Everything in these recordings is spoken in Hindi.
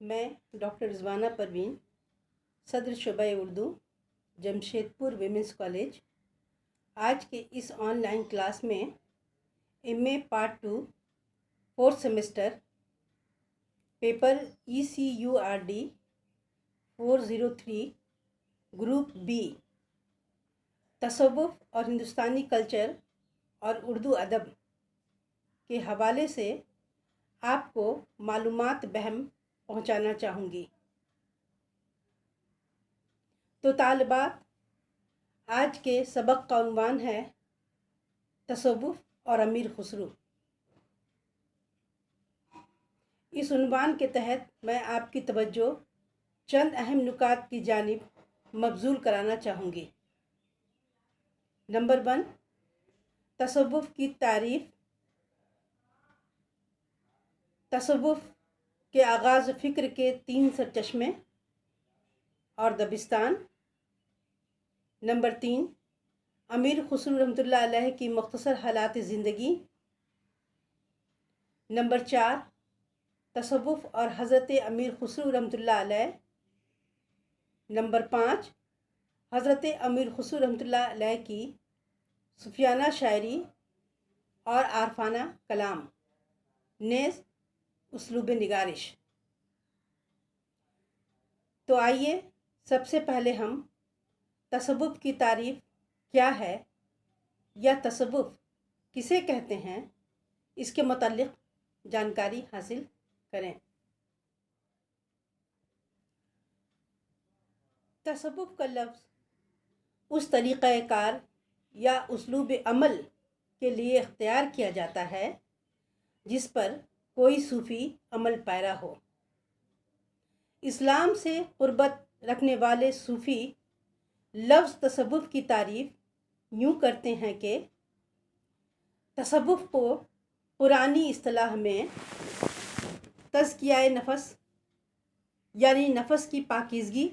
मैं डॉक्टर रिज़वाना परवीन, सदर शुबा उर्दू, जमशेदपुर विमेंस कॉलेज, आज के इस ऑनलाइन क्लास में MA part 2 fourth semester paper ECURD 403 group B तसव्वुफ़ और हिंदुस्तानी कल्चर और उर्दू अदब के हवाले से आपको मालूमात बहम पहुंचाना चाहूँगी। तो तालिबात, आज के सबक का उन्वान है तसव्वुफ़ और अमीर खुसरो। इस उन्वान के तहत मैं आपकी तवज्जो चंद अहम नुकात की जानिब मबजूल कराना चाहूँगी। नंबर 1, तसव्वुफ़ की तारीफ़। तसव्वुफ़ के आगाज़ फ़िक्र के 3 सरचश्मे और दबिस्तान। नंबर 3, अमीर खुसरो रहमतुल्लाह अलैह की मुख्तसर हालात ज़िंदगी। नंबर 4, तसव्वुफ़ और हज़रत अमीर खुसरो रहमतुल्लाह अलैह। नंबर 5, हज़रत अमीर खुसरो रहमतुल्लाह अलैह की सूफियाना शायरी और आरफाना कलाम नेज़ उसलूब निगारिश। तो आइए सबसे पहले हम तसव्वुफ़ की तारीफ़ क्या है या तसव्वुफ़ किसे कहते हैं, इसके मुताल्लिक़ जानकारी हासिल करें। तसव्वुफ़ का लफ्ज़ उस तरीक़ा कार या उसलूब अमल के लिए इख्तियार किया जाता है जिस पर कोई सूफ़ी अमल पैरा हो। इस्लाम से क़ुर्बत रखने वाले सूफ़ी लफ्ज़ तसव्वुफ़ की तारीफ़ यूँ करते हैं कि तसव्वुफ़ को पुरानी इस्तिलाह में तज़किया नफ़स यानी नफ़स की पाकीज़गी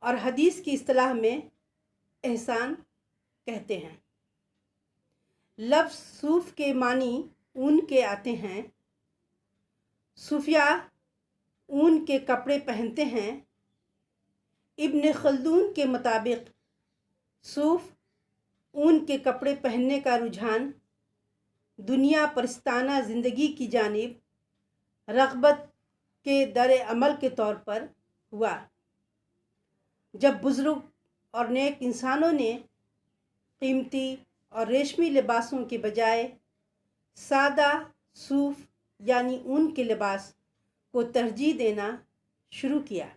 और हदीस की इस्तिलाह में एहसान कहते हैं। लफ्ज़ सूफ़ के मानी ऊन के आते हैं। सूफिया ऊन के कपड़े पहनते हैं। इब्न खल्दून के मुताबिक सूफ़ ऊन के कपड़े पहनने का रुझान दुनिया परस्ताना ज़िंदगी की जानिब रग़बत के दर अमल के तौर पर हुआ, जब बुज़ुर्ग और नेक इंसानों ने कीमती और रेशमी लिबासों के बजाय सादा सूफ़ यानी ऊन के लिबास को तरजीह देना शुरू किया।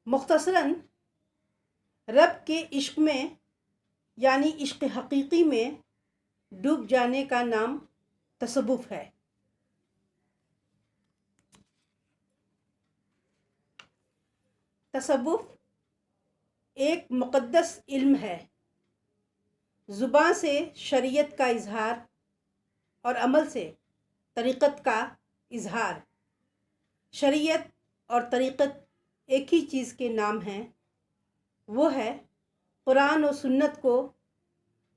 मुख्तसरन रब के इश्क़ में यानी इश्क़ हक़ीक़ी में डूब जाने का नाम तसव्वुफ़ है। तसव्वुफ़ एक मुक़द्दस इल्म है। ज़ुबान से शरीयत का इज़हार और अमल से तरीक़त का इज़हार। शरीयत और तरीक़त एक ही चीज़ के नाम हैं, वो है कुरान और सुन्नत को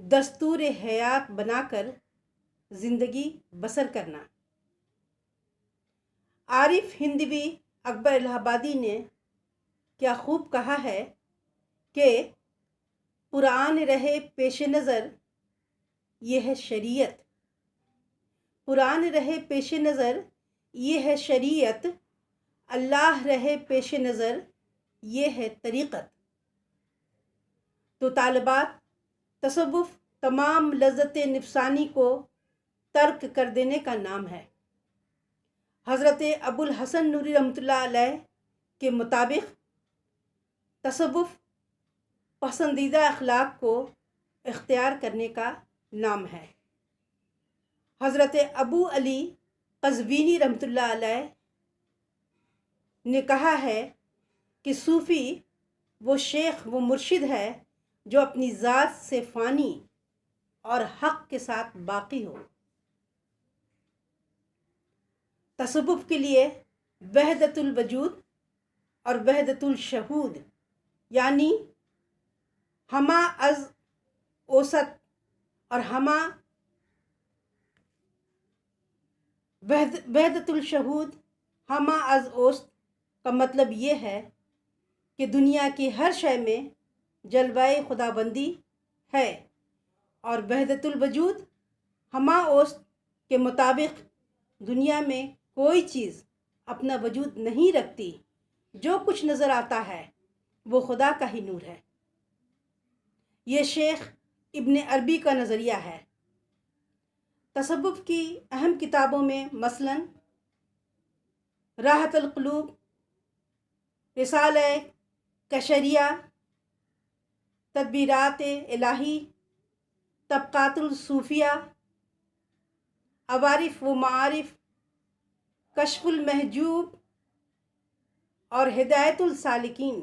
दस्तूर हयात बनाकर ज़िंदगी बसर करना। आरिफ हिंदवी अकबर इलाहाबादी ने क्या खूब कहा है कि कुरान रहे पेश नज़र ये है शरीयत। कुरान रहे पेश नज़र ये है शरीयत, अल्लाह रहे पेश नज़र ये है तरीक़त। तो तालिबात, तसव्वुफ़ तमाम लज़्ज़त नफ़सानी को तर्क कर देने का नाम है। हज़रत अबुल हसन नूरी रहमतुल्लाह अलैह के मुताबिक तसव्वुफ़ पसंदीदा अखलाक को इख्तियार करने का नाम है। हज़रत अबू अली क़ज़वीनी रहमतुल्लाह अलैह ने कहा है कि सूफ़ी वो शेख वो मुर्शिद है जो अपनी ज़ात से फ़ानी और हक़ के साथ बाक़ी हो। तसव्वुफ़ के लिए वहदतुल वजूद और वहदतुल शहूद यानी हमा अज़ ओसत और हमा वहदतुल शहूद हमा अज ओस्त का मतलब ये है कि दुनिया की हर शय में जलवाए खुदाबंदी है और वहदतुल वजूद हमा ओस्त के मुताबिक दुनिया में कोई चीज़ अपना वजूद नहीं रखती। जो कुछ नज़र आता है वो खुदा का ही नूर है। ये शेख इब्न अरबी का नज़रिया है। तसव्वुफ़ की अहम किताबों में मसलन राहतुल क़ुलूब, रिसाला कशरिया, तदबीरात इलाही, तबक़ातुल सूफ़िया, अवारिफ़ व मारिफ़, कश्फ़ुल महजूब और हिदायतुल सालिकीन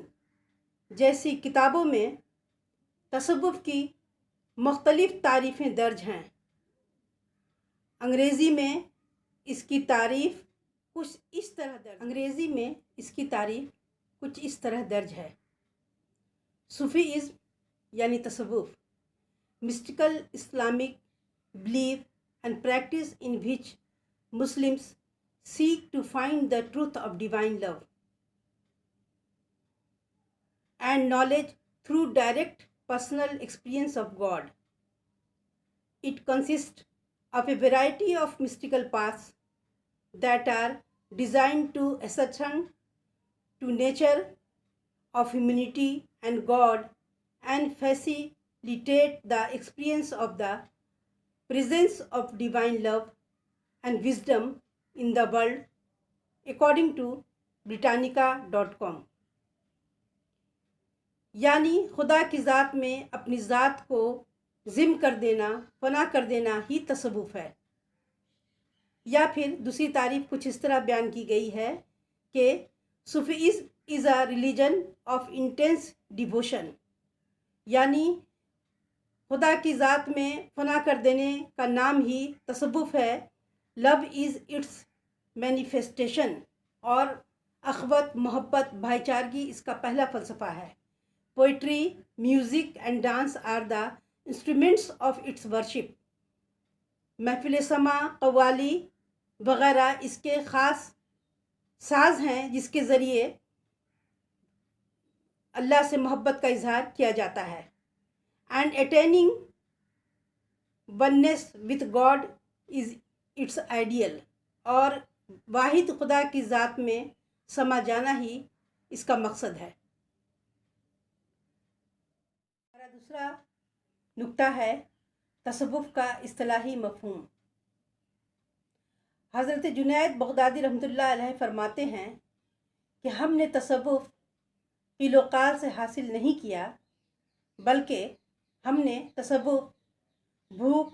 जैसी किताबों में तसव्वुफ़ की मुख्तलिफ़ तारीफ़ें दर्ज हैं। अंग्रेज़ी में इसकी तारीफ़ कुछ इस तरह दर्ज है। सूफ़ीइज़्म यानी तसव्वुफ़, mystical Islamic belief and practice in which Muslims seek to find the truth of divine love and knowledge through direct personal experience of God. It consists of a variety of mystical paths that are designed to ascertain to nature of humanity and God and facilitate the experience of the presence of divine love and wisdom in the world according to Britannica.com। यानी खुदा की ज़ात में अपनी ज़ात को ज़िम कर देना, फना कर देना ही तसव्वुफ़ है। या फिर दूसरी तारीफ़ कुछ इस तरह बयान की गई है कि Sufism is a religion of intense devotion, यानी खुदा की ज़ात में फना कर देने का नाम ही तसव्वुफ़ है। लव इज़ इट्स मैनिफेस्टेशन और अख़वत, मोहब्बत, भाईचारगी इसका पहला फ़लसफ़ा है। Poetry, music and dance are the instruments of its worship. महफ़िल समा, कव्वाली वग़ैरह इसके ख़ास साज हैं जिसके ज़रिए अल्लाह से मोहब्बत का इजहार किया जाता है। And attaining oneness with God is it's ideal, और वाहिद खुदा की ज़ात में समा जाना ही इसका मकसद है। हमारा दूसरा नुक्ता है तसव्वुफ़ का इस्तिलाही मफ़हूम। हज़रत जुनैद बग़दादी रहमतुल्लाह अलैह फरमाते हैं कि हमने तसव्वुफ़ क़ील-ओ-क़ाल से हासिल नहीं किया, बल्कि हमने तसव्वुफ़ भूख,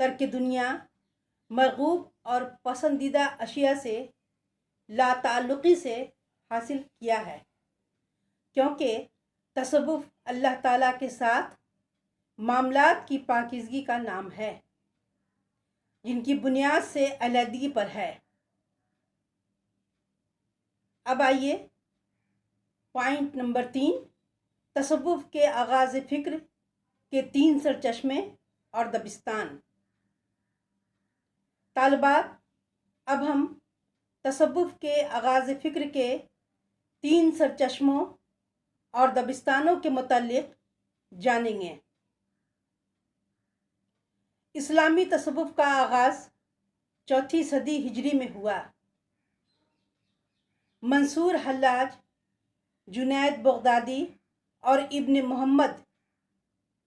तर्क दुनिया, मरग़ूब और पसंदीदा अशिया से लाताल्लुक़ी से हासिल किया है, क्योंकि तसव्वुफ़ अल्लाह ताला के साथ मामलात की पाकीज़गी का नाम है जिनकी बुनियाद से अलहदगी पर है। अब आइए पॉइंट नंबर 3, तसव्वुफ़ के आगाज़ फ़िक्र के 3 सरचश्मे और दबिस्तान। तालिबात, अब हम तसव्वुफ़ के आगाज़ फ़िक्र के 3 सरचश्मों और दबिस्तानों के मुतल्लिक़ जानेंगे। इस्लामी तसव्वुफ़ का आगाज़ 4वीं सदी हिजरी में हुआ। मंसूर हल्लाज, जुनैद बग़दादी और इब्न मोहम्मद,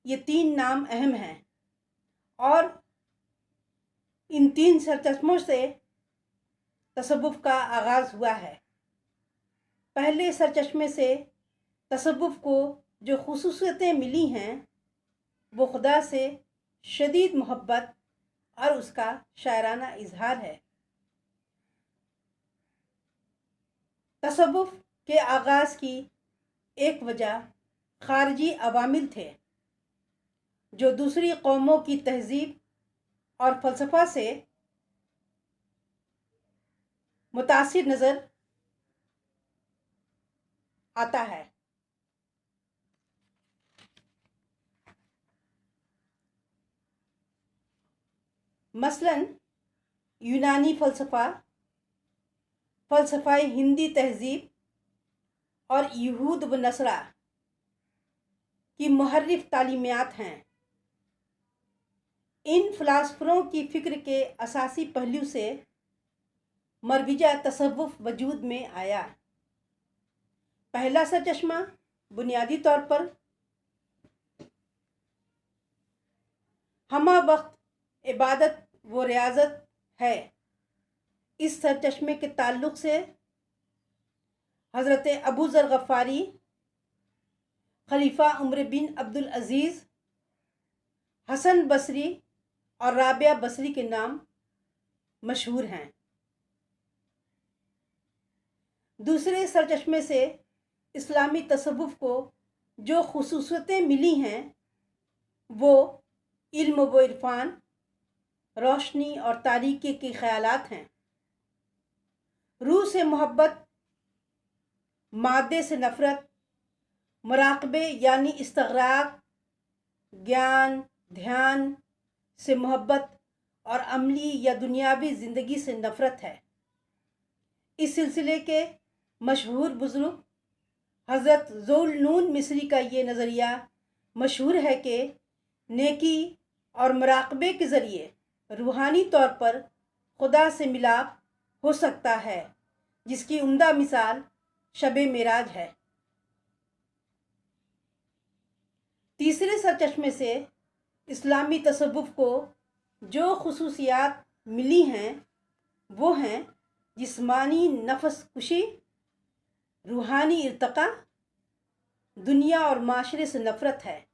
ये 3 नाम अहम हैं और इन 3 सरचश्मों से तसव्वुफ़ का आगाज़ हुआ है। पहले सरचश्मे से तसव्वुफ़ को जो ख़ुसूसियतें मिली हैं वो खुदा से शदीद मोहब्बत और उसका शायराना इजहार है। तसव्वुफ़ के आगाज़ की एक वजह ख़ारिजी अवामिल थे जो दूसरी कौमों की तहज़ीब और फ़लसफ़ा से मुतासिर नज़र आता है। मसलन यूनानी फ़लसफ़ा, फ़लसफ़ाए हिंदी तहज़ीब और यहूद व नसरा की मुहर्रिफ तालीमियात हैं। इन फ़िलासफ़रों की फ़िक्र के असासी पहलू से मरविजा तसव्वुफ़ वजूद में आया। पहला सरचश्मा बुनियादी तौर पर हमा वक्त इबादत व रियाज़त है। इस सरचश्मे के ताल्लुक़ से हज़रत अबू ज़र ग़फ़ारी, खलीफ़ा उमर बिन अब्दुल अज़ीज़, हसन बसरी और राबिया बसरी के नाम मशहूर हैं। दूसरे सरचश्मे से इस्लामी तसव्वुफ़ को जो ख़ुसूसियतें मिली हैं वो इल्म व इरफ़ान, रोशनी और तारीकी के ख़यालात हैं। रूह से मोहब्बत, मादे से नफ़रत, मुराक़बे यानी इस्तिग़राक़, ज्ञान ध्यान से मोहब्बत और अमली या दुनियावी ज़िंदगी से नफ़रत है। इस सिलसिले के मशहूर बुज़ुर्ग हज़रत ज़ुल-नून मिस्री का ये नज़रिया मशहूर है कि नेकी और मुराक़बे के ज़रिए रूहानी तौर पर खुदा से मिलाप हो सकता है, जिसकी उम्दा मिसाल शब-ए मेराज है। तीसरे सरचश्मे से इस्लामी तसव्वुफ़ को जो ख़ुसूसियात मिली हैं वो हैं जिस्मानी नफ़स कुशी, रूहानी इर्तिक़ा, दुनिया और माशरे से नफ़रत है।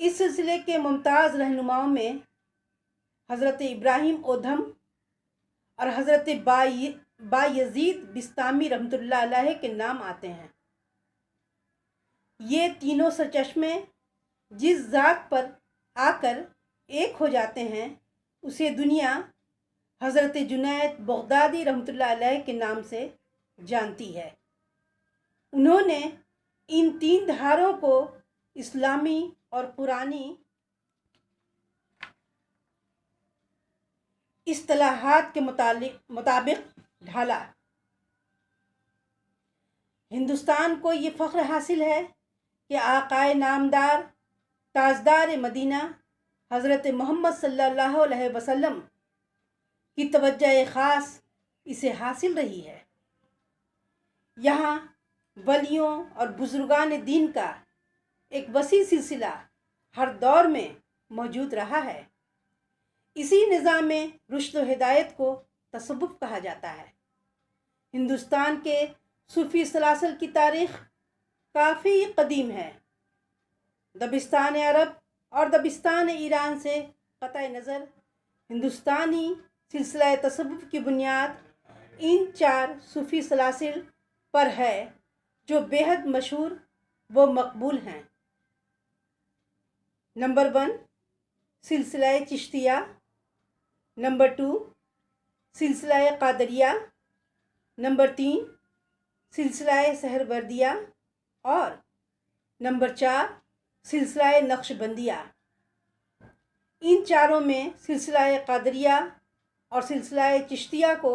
इस सिलसिले के मुमताज़ रहनुमाओं में हज़रत इब्राहीम ओधम और हज़रत बायज़ीद बिस्तामी रहमतुल्लाह अलैह के नाम आते हैं। ये तीनों सरचश्मे जिस ज़ात पर आकर एक हो जाते हैं उसे दुनिया हज़रत जुनैद बगदादी रहमतुल्लाह अलैह के नाम से जानती है। उन्होंने इन तीन धारों को इस्लामी और कुरानी इस्तिलाहात के मुताबिक ढाला। हिंदुस्तान को ये फ़ख्र हासिल है कि आक़ाए नामदार ताजदार मदीना हज़रत मोहम्मद सल्लल्लाहु अलैहि वसल्लम की तवज्जो ख़ास इसे हासिल रही है। यहाँ वलियों और बुज़ुर्गान दीन का एक वसी सिलसिला हर दौर में मौजूद रहा है। इसी निज़ाम में रुश्द व हिदायत को तसव्वुफ़ कहा जाता है। हिंदुस्तान के सूफ़ी सलासिल की तारीख़ काफ़ी क़दीम है। दबिस्तान अरब और दबिस्तान ईरान से क़तई नज़र हिंदुस्तानी सिलसिला तसव्वुफ़ की बुनियाद इन चार सूफ़ी सलासिल पर है जो बेहद मशहूर व मकबूल हैं। नंबर 1 सिलसिला चिश्तिया, नंबर 2 सिलसिला क़ादरिया, नंबर 3 सिलसिला सहरवर्दिया और नंबर 4 सिलसिला नक्शबंदिया। इन चारों में सिलसिला क़ादरिया और सिलसिला चिश्तिया को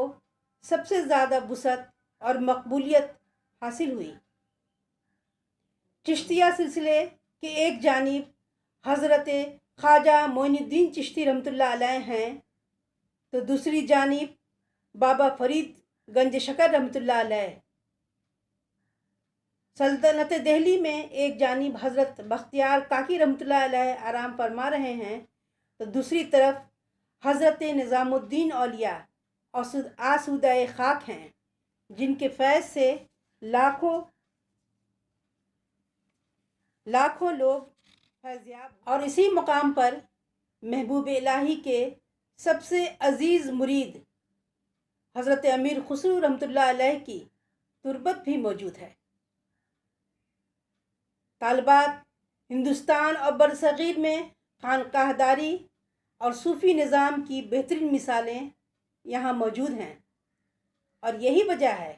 सबसे ज़्यादा वुसअत और मकबूलियत हासिल हुई। चिश्तिया सिलसिले के एक जानिब हज़रत ख्वाजा मोइनुद्दीन चिश्ती रहमतुल्लाह अलैह हैं तो दूसरी जानिब बाबा फरीद गंज शकर रहमतुल्लाह अलैह। सल्तनत दिल्ली में एक जानिब हज़रत बख्तियार काकी रहमतुल्लाह अलैह आराम फरमा रहे हैं तो दूसरी तरफ हज़रत निज़ामुद्दीन औलिया और आसूदाए खाक हैं, जिनके फैज़ से लाखों लोग फैज़याब। और इसी मुकाम पर महबूब इलाही के सबसे अज़ीज़ मुरीद हज़रत अमीर खुसरू रहमतुल्लाह अलैह की तुरबत भी मौजूद है। तालिबात हिंदुस्तान और बरसग़ीर में खानकाहदारी और सूफ़ी निज़ाम की बेहतरीन मिसालें यहाँ मौजूद हैं और यही वजह है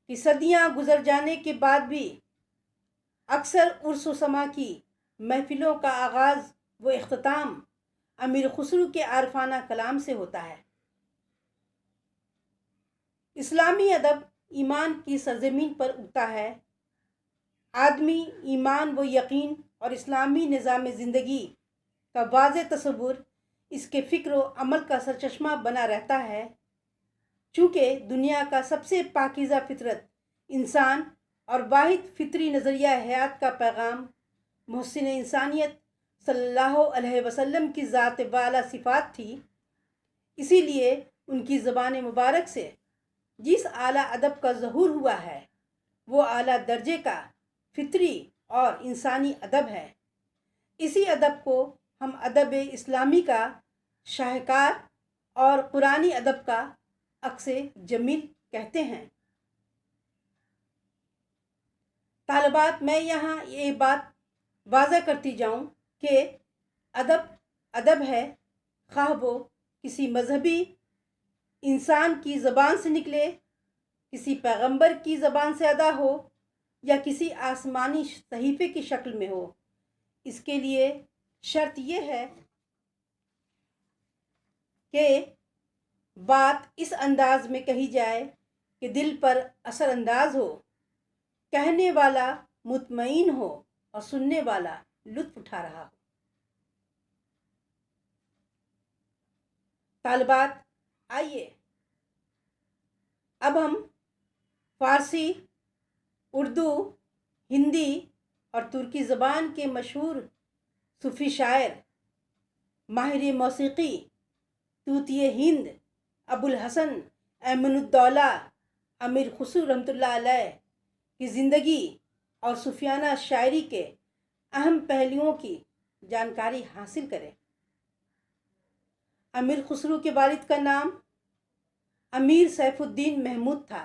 कि सदियाँ गुज़र जाने के बाद भी अक्सर उर्स व समा की महफ़िलों का आगाज़ व इख्तिताम अमीर खुसरू के आरफाना कलाम से होता है। इस्लामी अदब ईमान की सरजमीन पर उगता है। आदमी ईमान व यकीन और इस्लामी निज़ाम ज़िंदगी का वाज़ेह तसव्वुर इसके फ़िक्र व अमल का सरचश्मा बना रहता है। चूँकि दुनिया का सबसे पाकीज़ा फ़ितरत इंसान और वाहिद फ़ितरी नज़रिया हयात का पैगाम मुहस्सिन इंसानियत सल्लल्लाहु अलैहि वसल्लम की ज़ात वाला सिफ़ात थी, इसीलिए उनकी ज़बान मुबारक से जिस आला अदब का ज़हूर हुआ है वो आला दर्जे का फ़ितरी और इंसानी अदब है। इसी अदब को हम अदब इस्लामी का शाहकार और कुरानी अदब का अक्से जमील कहते हैं। तालिबात, मैं यहाँ ये बात वाज़ा करती जाऊँ कि अदब अदब है, ख़्वाह वो किसी मजहबी इंसान की ज़बान से निकले, किसी पैगंबर की ज़बान से अदा हो या किसी आसमानी सहीफ़े की शक्ल में हो। इसके लिए शर्त ये है कि बात इस अंदाज में कही जाए कि दिल पर असरअंदाज हो, कहने वाला मुतमईन हो और सुनने वाला लुत्फ़ उठा रहा हो। तालिबात, आइए अब हम फ़ारसी, उर्दू, हिंदी और तुर्की ज़बान के मशहूर सूफ़ी शायर, माहिर मौसीक़ी, तूतिए हिंद अबुल हसन अहमदुद्दौला अमीर खुसरू रहमतुल्लाह अलैह की ज़िंदगी और सूफियाना शायरी के अहम पहलुओं की जानकारी हासिल करें। अमीर खुसरू के वालिद का नाम अमीर सैफुद्दीन महमूद था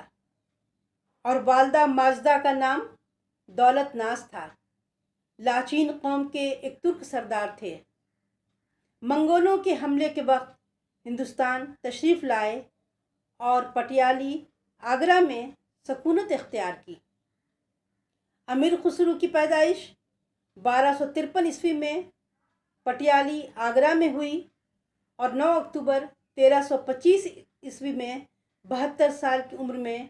और वालदा माजदा का नाम दौलत नाज था। लाचीन कौम के एक तुर्क सरदार थे। मंगोलों के हमले के वक्त हिंदुस्तान तशरीफ़ लाए और पटियाली आगरा में सकूनत इख्तियार की। अमीर खुसरू की पैदाइश 1253 ईस्वी में पटियाली आगरा में हुई और 9 अक्टूबर 1325 ईस्वी में 72 साल की उम्र में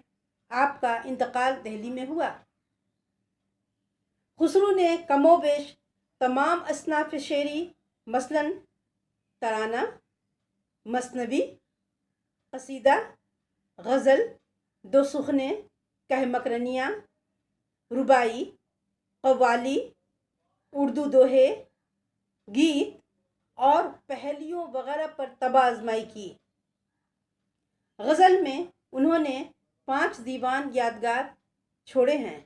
आपका इंतकाल दिल्ली में हुआ। खुसरू ने कमोबेश तमाम असनाफ़ शेरी मसलन तराना, मसनवी, कसीदा, गज़ल, दो सुखने, कहमकरनिया, रुबाई, कव्वाली, उर्दू दोहे, गीत और पहेलियों वगैरह पर तबाह आज़माई की। गज़ल में उन्होंने 5 दीवान यादगार छोड़े हैं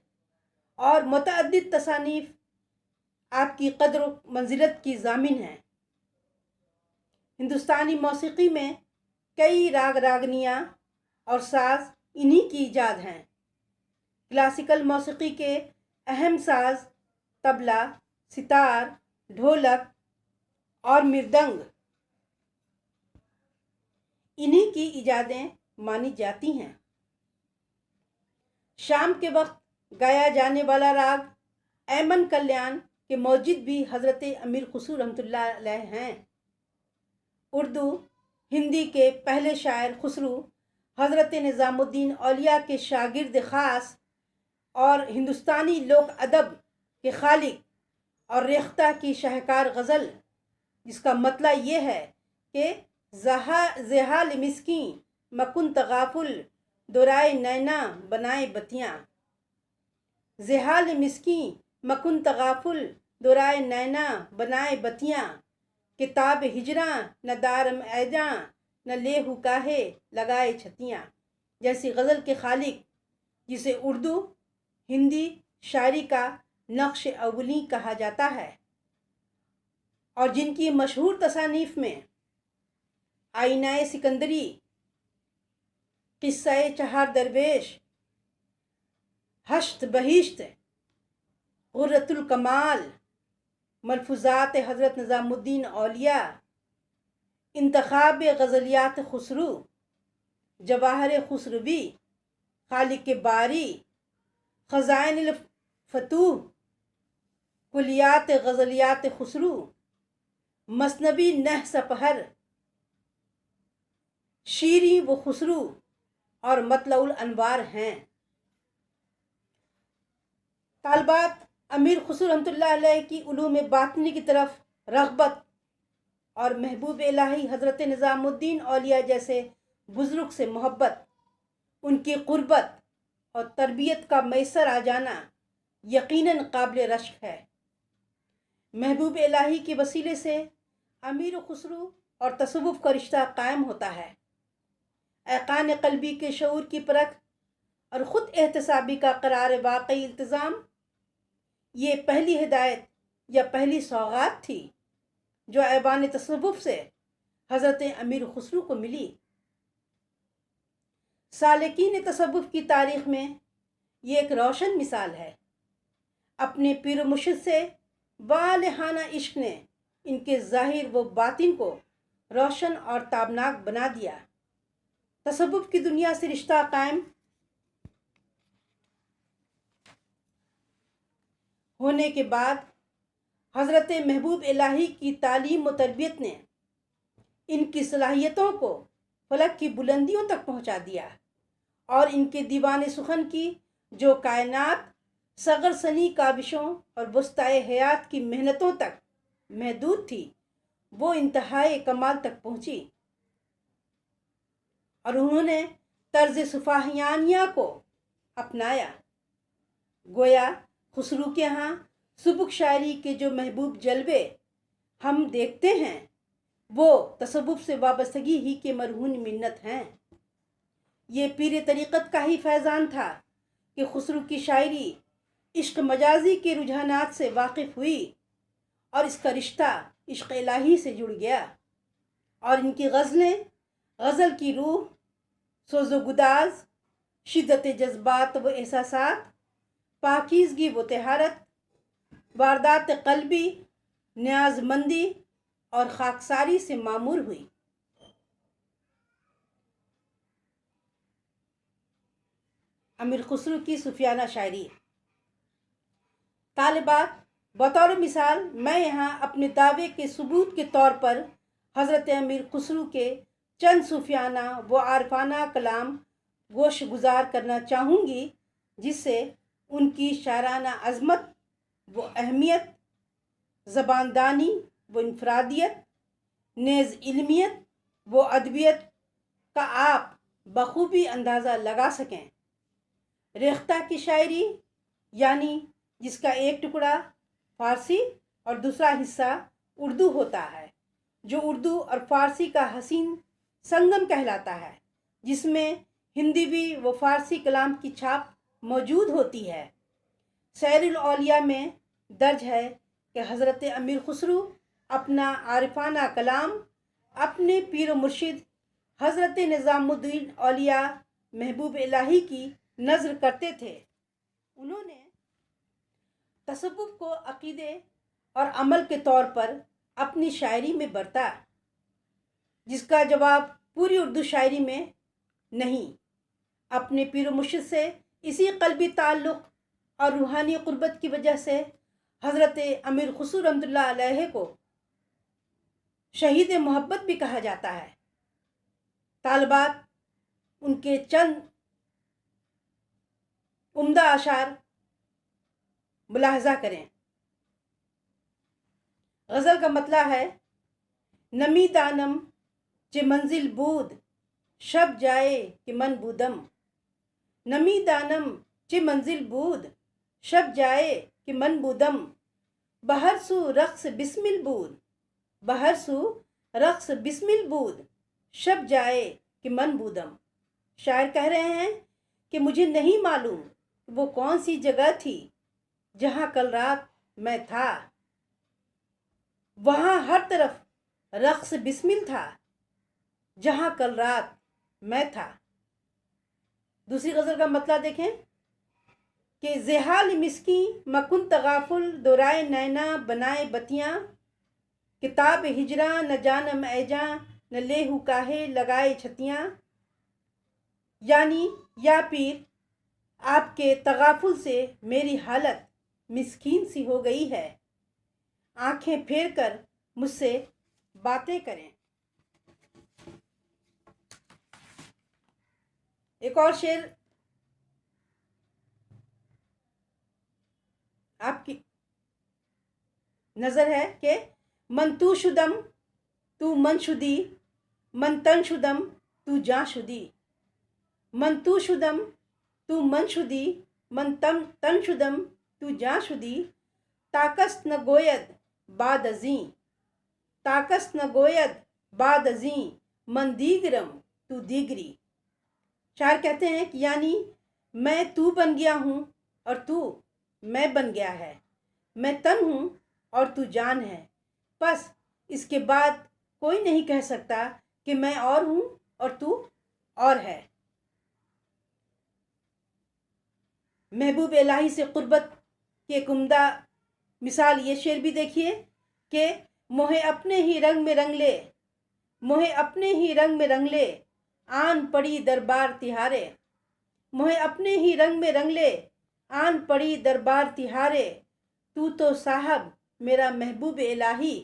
और मुतअद्दिद तसानीफ़ आपकी क़द्र मंजिलत की ज़ामिन हैं। हिंदुस्तानी मौसीक़ी में कई राग रागनियाँ और साज़ इन्हीं की ईजाद हैं। क्लासिकल मौसीक़ी के अहम साज़ तबला, सितार, ढोलक और मृदंग इन्हीं की ईजादें मानी जाती हैं। शाम के वक्त गाया जाने वाला राग ऐमन कल्याण के मौजिद भी हज़रत अमीर खुसरू रहमतुल्लाह अलैह हैं। उर्दू हिंदी के पहले शायर खुसरू हज़रत निज़ामुद्दीन औलिया के शागिर्द ख़ास और हिंदुस्तानी लोक अदब के खालिक और रेख्ता की शाहकार गज़ल, जिसका मतलब ये है कि ज़हाल मिस्कीन मकुन तगाफुल दोराए नैना बनाए बतियाँ। ज़हाल मिस्कीन मकुन तगाफुल दोराए नैना बनाए बतियाँ, किताब हिजरा न दारम ऐजा न लेहू काहे लगाए छतियाँ। जैसी गज़ल के खालिक, जिसे उर्दू हिंदी शायरी का नक्श अव्वली कहा जाता है और जिनकी मशहूर तसानीफ़ में आईनाए सिकंदरी, किस्सा-ए चहार दरवेश, हश्त बहिश्त, गुर्रतुल कमाल, मलफूज़ात हज़रत निज़ामुद्दीन औलिया, इंतखाब गज़लियात खुसरू, जवाहर खुसरवी, खालिक बारी, ख़ज़ाइनुल फ़तूह, कुलियात गज़लियात खुसरू, मसनवी नह सपहर, शीरी व खुसरू, और मतलउल अनवार हैं। तालबात अमीर खुसरो रहमतुल्लाह अलैह की उलूम बातिनी की तरफ रग़बत और महबूब इलाही हज़रत निज़ामुद्दीन औलिया जैसे बुज़ुर्ग से मोहब्बत, उनकी क़ुर्बत और तरबियत का मैसर आ जाना यकीनन काबिल रश्क है। महबूब इलाही के वसीले से अमीर खुसरो और तसव्वुफ़ का रिश्ता कायम होता है। ऐक़ान क़ल्बी के शऊर की परख और ख़ुद एहतसाबी का करार वाक़ई इल्तिज़ाम, ये पहली हिदायत या पहली सौगात थी जो ऐवान तसव्वुफ़ से हज़रत अमीर खुसरो को मिली। सालिकीन तसव्वुफ़ की तारीख़ में ये एक रोशन मिसाल है। अपने पीर मुर्शिद से वालिहाना इश्क ने इनके ज़ाहिर व बातिन को रोशन और ताबनाक बना दिया। तसव्वुफ़ की दुनिया से रिश्ता कायम होने के बाद हज़रत महबूब इलाही की तालीम व तरबियत ने इनकी सलाहियतों को फलक की बुलंदियों तक पहुंचा दिया और इनके दीवान सुखन की जो कायनात सगर सनी काबिशों और वस्ताए हयात की मेहनतों तक महदूद थी, वो इंतहाए कमाल तक पहुंची और उन्होंने तर्ज सुफाहियानिया को अपनाया। गोया खुसरो के यहाँ सुबुक शायरी के जो महबूब जलवे हम देखते हैं वो तसव्वुफ़ से वाबस्तगी ही के मरहून मिन्नत हैं। ये पीर तरीक़त का ही फैज़ान था कि खुसरो की शायरी इश्क मजाजी के रुझानात से वाकिफ़ हुई और इसका रिश्ता इश्क इलाही से जुड़ गया और इनकी गज़लें गज़ल की रूह, सोज़ो गुदाज, शिद्दत जज्बात व एहसासात, पाकीज़गी व तहारत, वारदात क़ल्बी, न्याज़मंदी और खाकसारी से मामूर हुई। अमीर खुसरो की सूफियाना शायरी। तालिबात, बतौर मिसाल मैं यहाँ अपने दावे के सबूत के तौर पर हज़रत अमीर खुसरो के चंद सूफियाना व आरफाना कलाम गोश गुजार करना चाहूँगी, जिससे उनकी शायराना अज़मत व अहमियत, ज़बानदानी व इनफरादियत, नेज़ इल्मियत व अदबियत का आप बखूबी अंदाज़ा लगा सकें। रेख्ता की शायरी यानी जिसका एक टुकड़ा फ़ारसी और दूसरा हिस्सा उर्दू होता है, जो उर्दू और फ़ारसी का हसीन संगम कहलाता है, जिसमें हिंदवी व फ़ारसी कलाम की छाप मौजूद होती है। सैरुल औलिया में दर्ज है कि हज़रत अमीर खुसरो अपना आरिफाना कलाम अपने पीर मुर्शिद हज़रत निज़ामुद्दीन औलिया महबूब इलाही की नज़र करते थे। उन्होंने तसव्वुफ़ को अक़ीदे और अमल के तौर पर अपनी शायरी में बरता, जिसका जवाब पूरी उर्दू शायरी में नहीं। अपने पीर मुर्शिद से इसी क़ल्बी ताल्लुक़ और रूहानी क़ुर्बत की वजह से हज़रत अमीर खुसरो रहमतुल्लाह अलैह को शहीद मोहब्बत भी कहा जाता है। तालिबात, उनके चंद उम्दा अशार मुलाहज़ा करें। गज़ल का मतला है, नमी दानम चे मंजिल बूद शब जाए कि मन बूदम। नमी दानम चे मंजिल बूद शब जाए कि मन बूदम। बहर सु रक़्स बिस्मिल बूद, बहर सु रक़्स बिस्मिल बूद शब जाए कि मन बूदम। शायर कह रहे हैं कि मुझे नहीं मालूम वो कौन सी जगह थी जहाँ कल रात मैं था। वहाँ हर तरफ रक़्स बिस्मिल था जहाँ कल रात मैं था। दूसरी गज़ल का मतलब देखें कि ज़ेहाल मिस्की मकुन तगाफुल दोराए नैना बनाए बतियाँ। किताब हिजरा न जानम ऐजा न लेहू काहे लगाए छतियाँ। यानी या पीर, आपके तगाफुल से मेरी हालत मिस्कीन सी हो गई है, आँखें फेर कर मुझसे बातें करें। एक और शेर आपकी नज़र है कि मन तू शुदम तू मन शुदी, मन तन शुदम तू जा शुदी। मन तू शुदम तू मन शुदी, मन तन शुदम तू जा शुदी। ताकस न गोयद बाद अजी, ताकस न गोयद बाद अजी, मन दीगरम तू दीगरी। शायर कहते हैं कि यानी मैं तू बन गया हूँ और तू मैं बन गया है, मैं तन हूँ और तू जान है, बस इसके बाद कोई नहीं कह सकता कि मैं और हूँ और तू और है। महबूब इलाही से क़ुर्बत की एक उम्दा मिसाल ये शेर भी देखिए कि मोहे अपने ही रंग में रंग ले, मोहे अपने ही रंग में रंग ले, आन पड़ी दरबार तिहारे। मोहे अपने ही रंग में रंग ले, आन पड़ी दरबार तिहारे। तू तो साहब मेरा महबूब इलाही,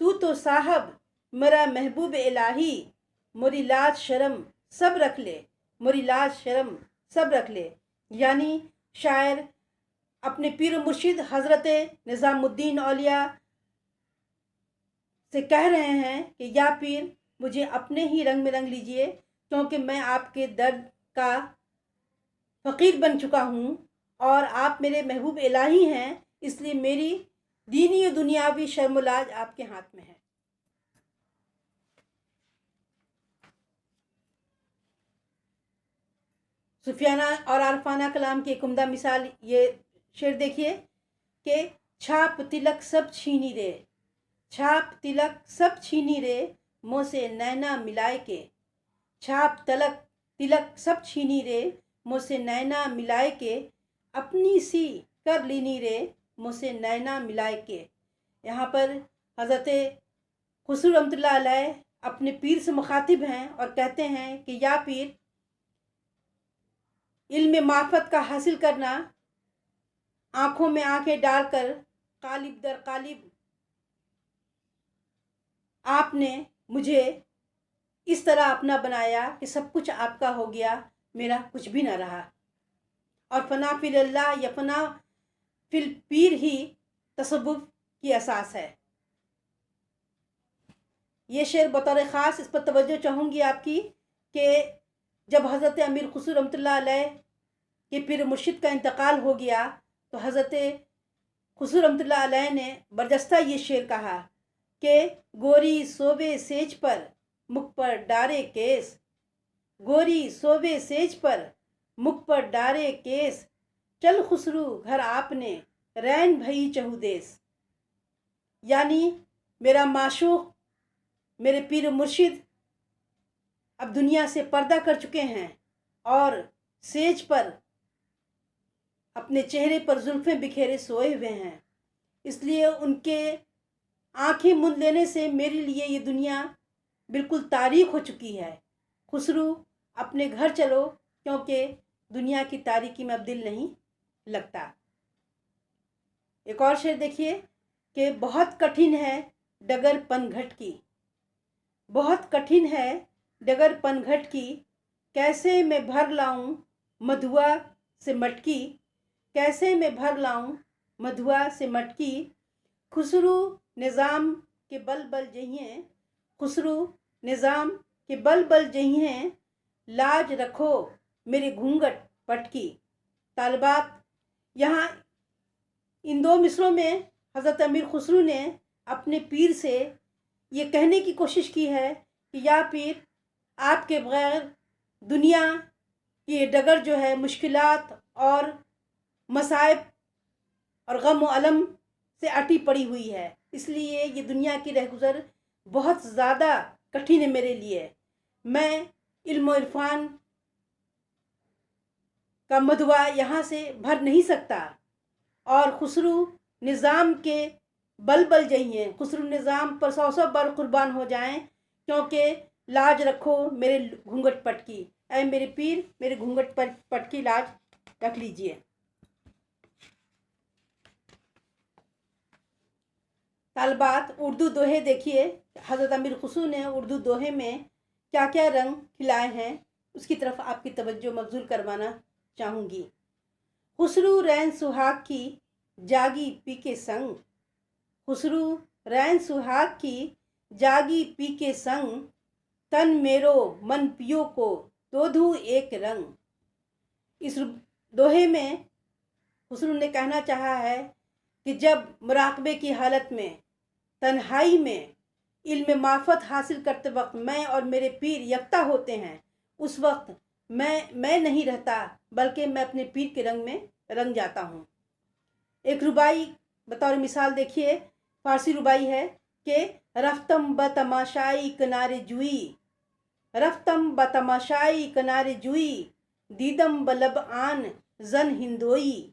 तू तो साहब मेरा महबूब इलाही। मोरी लाज शर्म सब रख ले, मोरी लाज शर्म सब रख ले। यानी शायर अपने पीर मुर्शिद हज़रत निज़ामुद्दीन औलिया से कह रहे हैं कि या पीर मुझे अपने ही रंग में रंग लीजिए, क्योंकि मैं आपके दर्द का फ़कीर बन चुका हूँ और आप मेरे महबूब इलाही हैं, इसलिए मेरी दीनी और दुनियावी शर्मलाज आपके हाथ में है। सुफियाना और आरफाना कलाम की एक उम्दा मिसाल ये शेर देखिए कि छाप तिलक सब छीनी रे, छाप तिलक सब छीनी रे, मुँह से नैना मिलाए के। छाप तलक तिलक सब छीनी रे, मुँह से नैना मिलाए के। अपनी सी कर लीनी रे, मुँह से नैना मिलाए के। यहाँ पर हज़रत खुसरू रहमतुल्लाह अलैह अपने पीर से मुखातिब हैं और कहते हैं कि या पीर, इल्म मार्फत का हासिल करना, आँखों में आँखें डालकर कालिब दर कालिब आपने मुझे इस तरह अपना बनाया कि सब कुछ आपका हो गया, मेरा कुछ भी ना रहा। और फना फिल अल्लाह या फना फिल पीर ही तसव्वुफ की असास है। ये शेर बतौर ख़ास इस पर तवज्जो चाहूँगी आपकी कि जब हज़रत अमीर खुसरू रहमतुल्लाह अलैह के पीर मुर्शिद का इंतकाल हो गया तो हज़रत खुसरू रहमतुल्लाह अलैह ने बरजस्ता ये शेर कहा कि गोरी सोबे सेज पर मुख पर डारे केस, गोरी सोबे सेज पर मुख पर डारे केस, चल खुसरू घर आपने रैन भई चहुदेस। यानी मेरा माशूक मेरे पीर मुर्शिद अब दुनिया से पर्दा कर चुके हैं और सेज पर अपने चेहरे पर जुल्फ़ें बिखेरे सोए हुए हैं, इसलिए उनके आंखें मूंद लेने से मेरे लिए ये दुनिया बिल्कुल तारीख हो चुकी है। खुसरू अपने घर चलो, क्योंकि दुनिया की तारीकी में अब दिल नहीं लगता। एक और शेर देखिए कि बहुत कठिन है डगर पनघट की, बहुत कठिन है डगर पनघट की, कैसे मैं भर लाऊं मधुआ से मटकी, कैसे मैं भर लाऊं मधुआ से मटकी। खुसरू निज़ाम के बल बल जहिए, खुसरू निज़ाम के बल बल जहिए, लाज रखो मेरे घूंघट पटकी। तालिबात, यहाँ इन दो मिसरों में हज़रत अमीर खुसरू ने अपने पीर से ये कहने की कोशिश की है कि या पीर, आपके बगैर दुनिया की डगर जो है मुश्किलात और मसाइब और गम व अलम से अटी पड़ी हुई है, इसलिए ये दुनिया की रहगुज़र बहुत ज़्यादा कठिन है मेरे लिए। मैं इल्म व इरफान का मधुआ यहाँ से भर नहीं सकता और खुसरू निज़ाम के बल बल जहिए, खुसरू निज़ाम पर 100 बार कुर्बान हो जाएं, क्योंकि लाज रखो मेरे घूंघट पटकी। ऐ मेरे पीर, मेरे घूंघट पटकी लाज रख लीजिए। तालबात, उर्दू दोहे देखिए हज़रत अमीर खुसरू ने उर्दू दोहे में क्या क्या रंग खिलाए हैं उसकी तरफ आपकी तवज्जो मबजूल करवाना चाहूँगी। खुसरू रैन सुहाग की जागी पी के संग, खुसरू रैन सुहाग की जागी पी के संग, तन मेरो मन पियो को दोधू एक रंग। इस दोहे में खुसरू ने कहना चाहा है कि जब मुराकबे की हालत में, तन्हाई में, इल्म मार्फत हासिल करते वक्त मैं और मेरे पीर यकता होते हैं, उस वक्त मैं नहीं रहता, बल्कि मैं अपने पीर के रंग में रंग जाता हूँ। एक रुबाई बतौर मिसाल देखिए, फारसी रुबाई है कि रफ्तम ब तमाशाई किनारे जुई, रफ्तम ब तमाशाई किनारे जुई, दीदम बलब आन जन हिंदोई,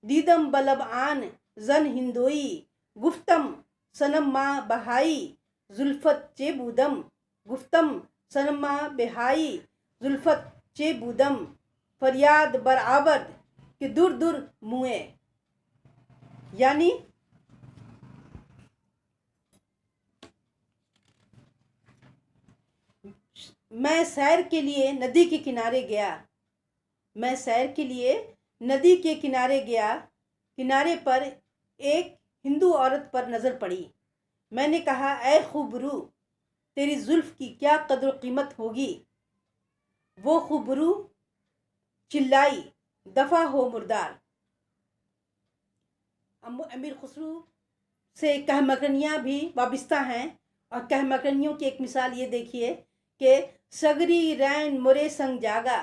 दीदम बलब आन जन हिंदोई, गुफ्तम सनम माँ बहाई जुल्फत चे बूदम, गुफ्तम सनम माँ बहाई जुल्फत चे बूदम, फरियाद बराबद कि दूर दूर मुए। यानी मैं सैर के लिए नदी के किनारे गया, मैं सैर के लिए नदी के किनारे गया, किनारे पर एक हिंदू औरत पर नज़र पड़ी। मैंने कहा, ऐ खूबरू, तेरी जुल्फ की क्या कदर कीमत होगी। वो खूबरू चिल्लाई, दफ़ा हो मुर्दार। अमीर खुसरू से कहमकनियाँ भी वाबिस्ता हैं, और कहमकनियों की एक मिसाल ये देखिए कि सगरी रैन मुरे संग जागा,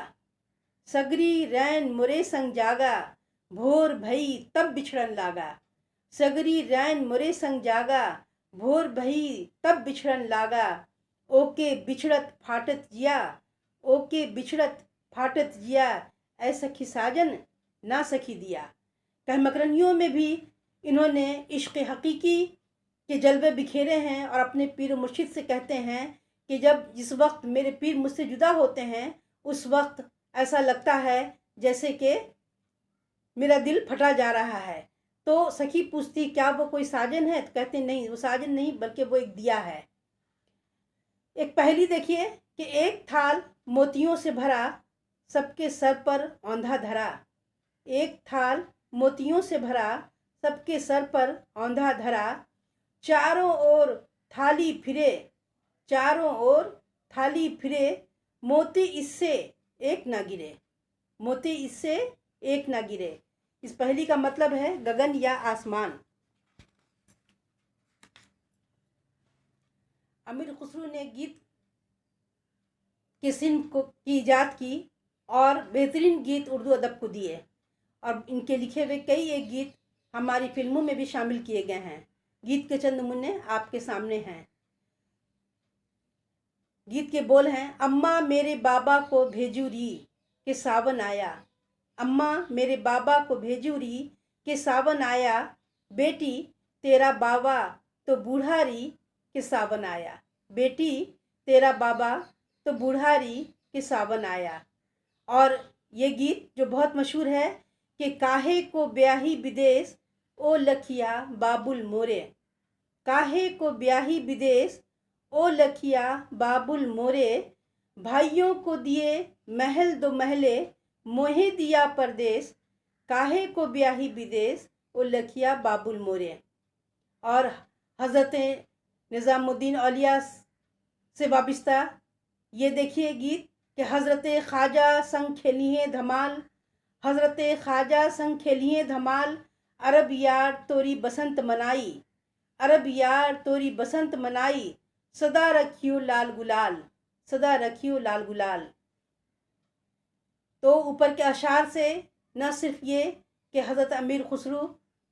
सगरी रैन मुरे संग जागा, भोर भई तब बिछड़न लागा, सगरी रैन मुरे संग जागा, भोर भई तब बिछड़न लागा, ओके बिछड़त फाटत जिया, ओके बिछड़त फाटत जिया, ऐ सखी साजन ना सखी दिया। कहमकनियों में भी इन्होंने इश्क़ हकीकी के जलवे बिखेरे हैं और अपने पीर मुर्शिद से कहते हैं कि जब जिस वक्त मेरे पीर मुझसे जुदा होते हैं, उस वक्त ऐसा लगता है जैसे कि मेरा दिल फटा जा रहा है। तो सखी पूछती, क्या वो कोई साजन है? तो कहते नहीं, वो साजन नहीं बल्कि वो एक दिया है। एक पहेली देखिए कि एक थाल मोतियों से भरा, सबके सर पर औंधा धरा, एक थाल मोतियों से भरा, सबके सर पर औंधा धरा, चारों ओर थाली फिरे, चारों ओर थाली फिरे, मोती इससे एक ना गिरे, मोती इससे एक ना गिरे। इस पहेली का मतलब है गगन या आसमान। अमीर खुसरू ने गीत के सिन्फ की इजाद की और बेहतरीन गीत उर्दू अदब को दिए, और इनके लिखे हुए कई एक गीत हमारी फिल्मों में भी शामिल किए गए हैं। गीत के चंद नमूने आपके सामने हैं। गीत के बोल हैं, अम्मा मेरे बाबा को भेजू री कि सावन आया, अम्मा मेरे बाबा को भेजू री कि सावन आया, बेटी तेरा बाबा तो बूढ़ा री कि सावन आया, बेटी तेरा बाबा तो बूढ़ा री कि सावन आया। और ये गीत जो बहुत मशहूर है कि काहे को ब्याही विदेश ओ लखिया बाबुल मोरे, काहे को ब्याही विदेश ओ लखिया बाबुल मोरे, भाइयों को दिए महल दो महले मोहे दिया परदेश, काहे को ब्याही विदेश ओ लखिया बाबुल मोरे। और हज़रत निज़ामुद्दीन औलिया से वाबिस्ता ये देखिए गीत कि हज़रत ख्वाजा संग खेली हैं धमाल, हज़रत ख्वाजा संग खेली हैं धमाल, अरब यार तोरी बसंत मनाई, अरब यार तोरी बसंत मनाई, सदा रखियो लाल गुलाल, सदा रखियो लाल गुलाल। तो ऊपर के अशार से न सिर्फ ये कि हज़रत अमीर खुसरू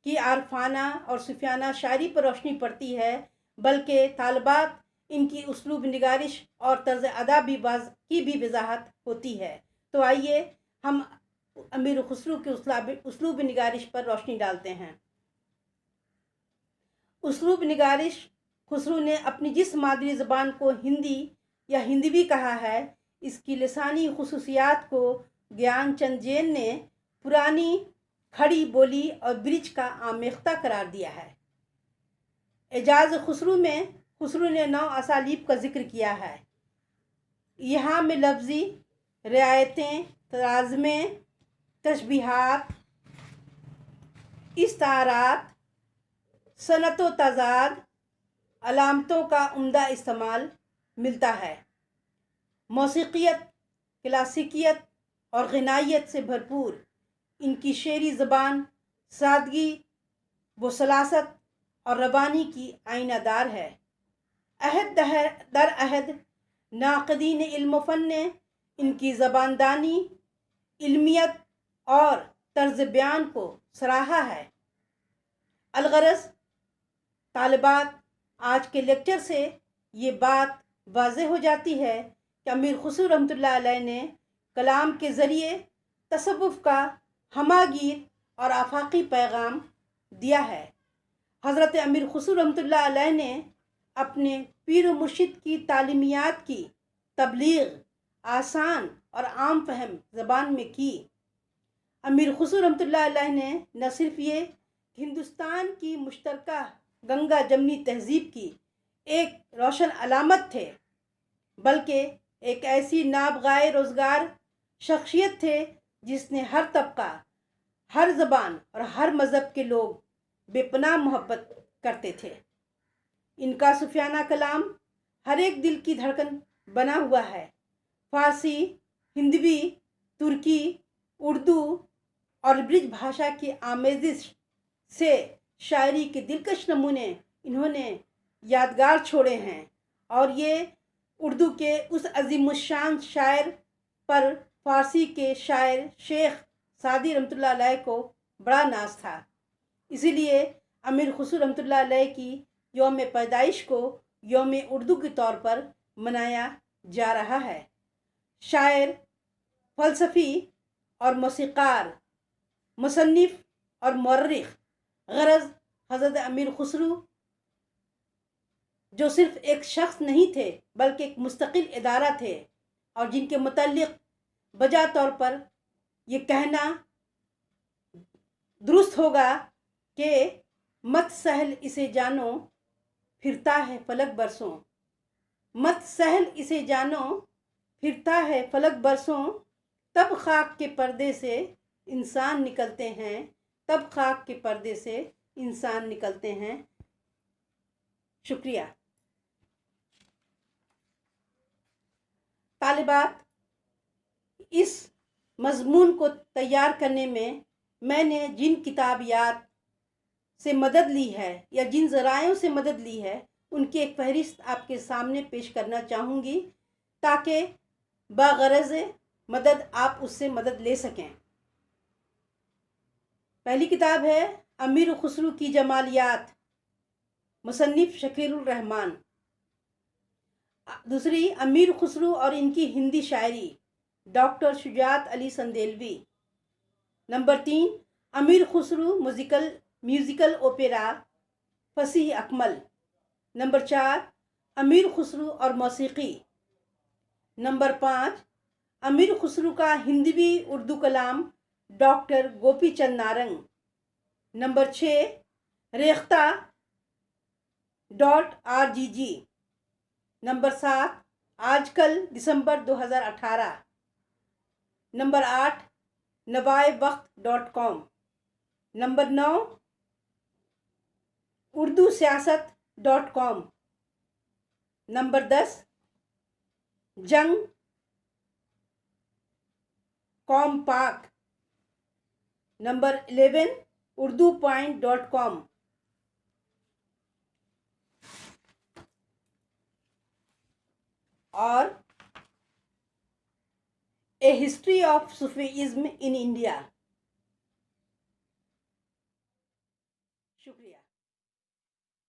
की आरफाना और सूफियाना शायरी पर रोशनी पड़ती है, बल्कि तालबात इनकी उसलूब निगारिश और तर्ज अदा की भी वजाहत होती है। तो आइए हम अमीर खुसरू के उसलूब निगारिश पर रोशनी डालते हैं। उसलूब निगारिश खुसरू ने अपनी जिस मादरी ज़बान को हिंदी या हिंदवी कहा है, इसकी लिसानी खुसूसियात को ज्ञानचंद जैन ने पुरानी खड़ी बोली और ब्रिज का आमेख्ता करार दिया है। एजाज खुसरू में खुसरू ने 9 असालीब का जिक्र किया है। यहाँ में लफ्ज़ी रियायतें, तराजमे, तशबीहात, इस्तारात, सनत व तज़ाद, अलामतों का उम्दा इस्तेमाल मिलता है। मौसीक़ियत, क्लासिकियत और ग़िनाइयत से भरपूर इनकी शेरी ज़बान सादगी व सलासत और रबानी की आईनादार है। अहद दर अहद नाक़दीन इल्म फ़न ने इनकी ज़बानदानी, इल्मियत और तर्ज़ बयान को सराहा है। अलगरज़ तालिबात, आज के लेक्चर से ये बात वाज़ेह हो जाती है कि अमीर खुसरू रहमतुल्लाह अलैह ने कलाम के ज़रिए तसव्वुफ़ का हमागीर और आफाकी पैगाम दिया है। हज़रत अमीर खुसरू रहमतुल्लाह अलैह ने अपने पीर व मुर्शिद की तालीमियात की तबलीग आसान और आम फहम ज़बान में की। अमीर खुसरू रहमतुल्लाह अलैह ने न सिर्फ ये हिंदुस्तान की मुश्तरका गंगा जमनी तहज़ीब की एक रोशन अलामत थे, बल्कि एक ऐसी नाबगाए रोज़गार शख्सियत थे जिसने हर तबका, हर ज़बान और हर मज़हब के लोग बेपनाह मोहब्बत करते थे। इनका सुफियाना कलाम हर एक दिल की धड़कन बना हुआ है। फ़ारसी, हिंदवी, तुर्की, उर्दू और ब्रिज भाषा की आमेज़िश से शायरी के दिलकश नमूने इन्होंने यादगार छोड़े हैं और ये उर्दू के उस अज़ीमुश्शान शायर पर फ़ारसी के शायर शेख सादी रहमतुल्लाह अलैह को बड़ा नाज था। इसीलिए अमीर खुसरू रहमतुल्लाह अलैह की यौम पैदाइश को यौम उर्दू के तौर पर मनाया जा रहा है। शायर, फ़लसफ़ी और मौसीक़ार, मुसन्निफ़ और मुअर्रिख़, ग़रज़ हज़रत अमीर खुसरू जो सिर्फ़ एक शख्स नहीं थे बल्कि एक मुस्तक़िल इदारा थे और जिनके मुतल्लिक़ बजा तौर पर ये कहना दुरुस्त होगा कि मत सहल इसे जानो फिरता है फलक बरसों, मत सहल इसे जानो फिरता है फलक बरसों, तब खाक के पर्दे से इंसान निकलते हैं, तब खाक के पर्दे से इंसान निकलते हैं। शुक्रिया। तालिबात, इस मज़मून को तैयार करने में मैंने जिन किताबियात से मदद ली है या जिन ज़रायों से मदद ली है उनकी एक फहरिस्त आपके सामने पेश करना चाहूँगी ताकि बाग़रज़ मदद आप उससे मदद ले सकें। पहली किताब है अमीर खुसरू की जमालियात, मुसन्निफ़ शकीरुर रहमान। दूसरी अमीर खुसरू और इनकी हिंदी शायरी, doctor Shujaat Ali Sandelvi. Number 3 Amir Khusro musical opera Fasih Akmal. Number 4 Amir Khusro और मौसीक़ी। नंबर 5 अमीर खुसरू का हिंदवी उर्दू कलाम doctor Gopi Chand Narang. Number 6 Rekhta .rgg। Number 7 Aajkal दिसंबर 2018। नंबर 8 नवाएवक्त.com। नंबर 9 उर्दू सियासत.com। नंबर 10 जंग कौम पाक। Number 11 urdupoint.com। और a history of Sufism in India.